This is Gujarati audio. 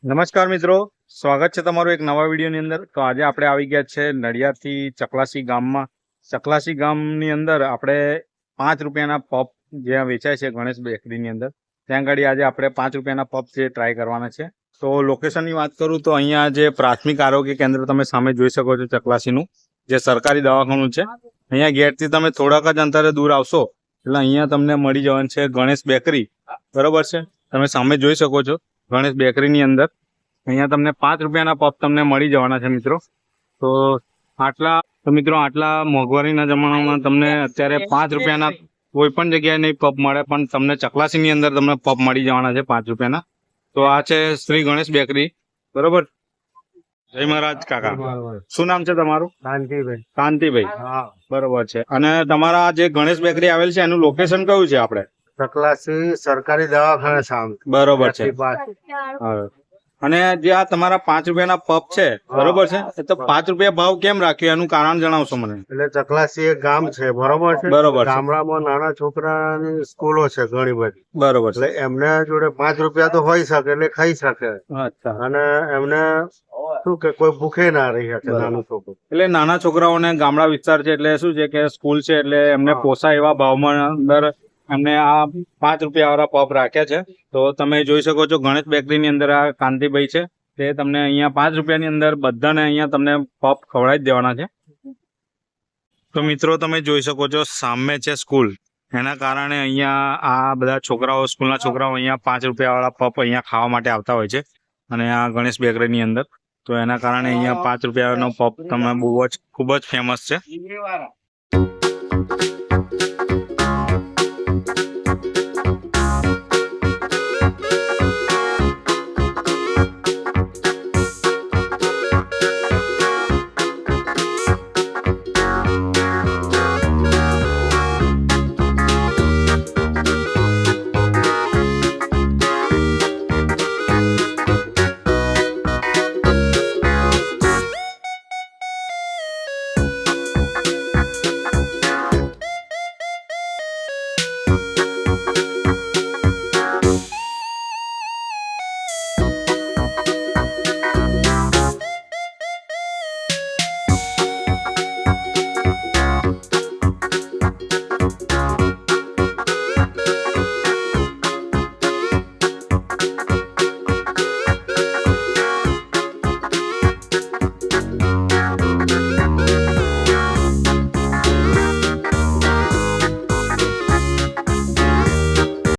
નમસ્કાર મિત્રો, સ્વાગત છે તમારું એક નવા વિડીયોની અંદર। તો આજે આપણે આવી ગયા છે નડિયાદથી ચકલાસી ગામમાં। ચકલાસી ગામની અંદર આપણે 5 રૂપિયાના પફ જ્યાં વેચાય છે ગણેશ બેકરીની અંદર, ત્યાં આગળ આજે આપણે 5 રૂપિયાના પફ જે ટ્રાય કરવાના છે। તો લોકેશનની વાત કરું તો અહીંયા જે પ્રાથમિક આરોગ્ય કેન્દ્ર તમે સામે જોઈ શકો છો ચકલાસીનું, જે સરકારી દવાખાનું છે, અહીંયા ગેટથી તમે થોડાક જ અંતરે દૂર આવશો એટલે અહીંયા તમને મળી જવાનું છે ગણેશ બેકરી, બરોબર છે। તમે સામે જોઈ શકો છો ગણેશ બેકરીની અંદર અહીંયા તમને 5 રૂપિયાના પફ તમને મળી જવાના છે મિત્રો। તો મિત્રો આટલા મોંઘવારીના જમાનામાં તમને અત્યારે 5 રૂપિયાના કોઈ પણ જગ્યાએ નહીં પફ મળે, પણ તમને ચકલાસીની અંદર તમને પફ મળી જવાના છે 5 રૂપિયાના। તો આ છે શ્રી ગણેશ બેકરી, બરોબર। જય મહારાજ કાકા, શું નામ છે તમારું? શાંતિભાઈ। કાંતિભાઈ, હા, બરોબર છે। અને તમારા જે ગણેશ બેકરી આવેલ છે એનું લોકેશન કયું છે આપણે? ચકલાસી સરકારી દવાખાના સામે, બરોબર છે। પાસે। હા। અને જે આ તમારા 5 રૂપિયાના પફ છે, બરોબર છે, એ તો 5 રૂપિયા ભાવ કેમ રાખ્યો એનું કારણ જણાવશો મને? એટલે ચકલાસી એક ગામ છે, બરોબર છે। બરોબર છે। ગામડામાં નાના છોકરાની સ્કૂલો છે ઘણી બધી, બરોબર છે। એટલે એમને જોડે 5 રૂપિયા તો હોય શકે એટલે ખાઈ શકે, અચ્છા। અને એમને શું કે કોઈ ભૂખે ના રહી શકે બરાબર। નાનું છોકરું। એટલે નાના છોકરાઓને ગામડા વિસ્તાર છે એટલે શું છે કે સ્કૂલ છે એટલે એમને હા। પોસાય એવા ભાવમાં અંદર એમને આ 5 રૂપિયા વાળા પફ રાખ્યા છે। તો તમે જોઈ શકો છો ગણેશ બેકરીની અંદર આ કાંતિભાઈ છે, તે તમને અહીંયા 5 રૂપિયાની અંદર બધાને અહીંયા તમને પફ ખવડાવી જ દેવાના છે। તો મિત્રો તમે જોઈ શકો છો સામે છે સ્કૂલ, એના કારણે અહીંયા આ બધા છોકરાઓ, સ્કૂલના છોકરાઓ અહીંયા 5 રૂપિયા વાળા પફ અહીંયા ખાવા માટે આવતા હોય છે, અને આ ગણેશ બેકરીની અંદર તો એના કારણે અહીંયા 5 રૂપિયાનો પફ તમે બહુ જ ખૂબ જ ફેમસ છે।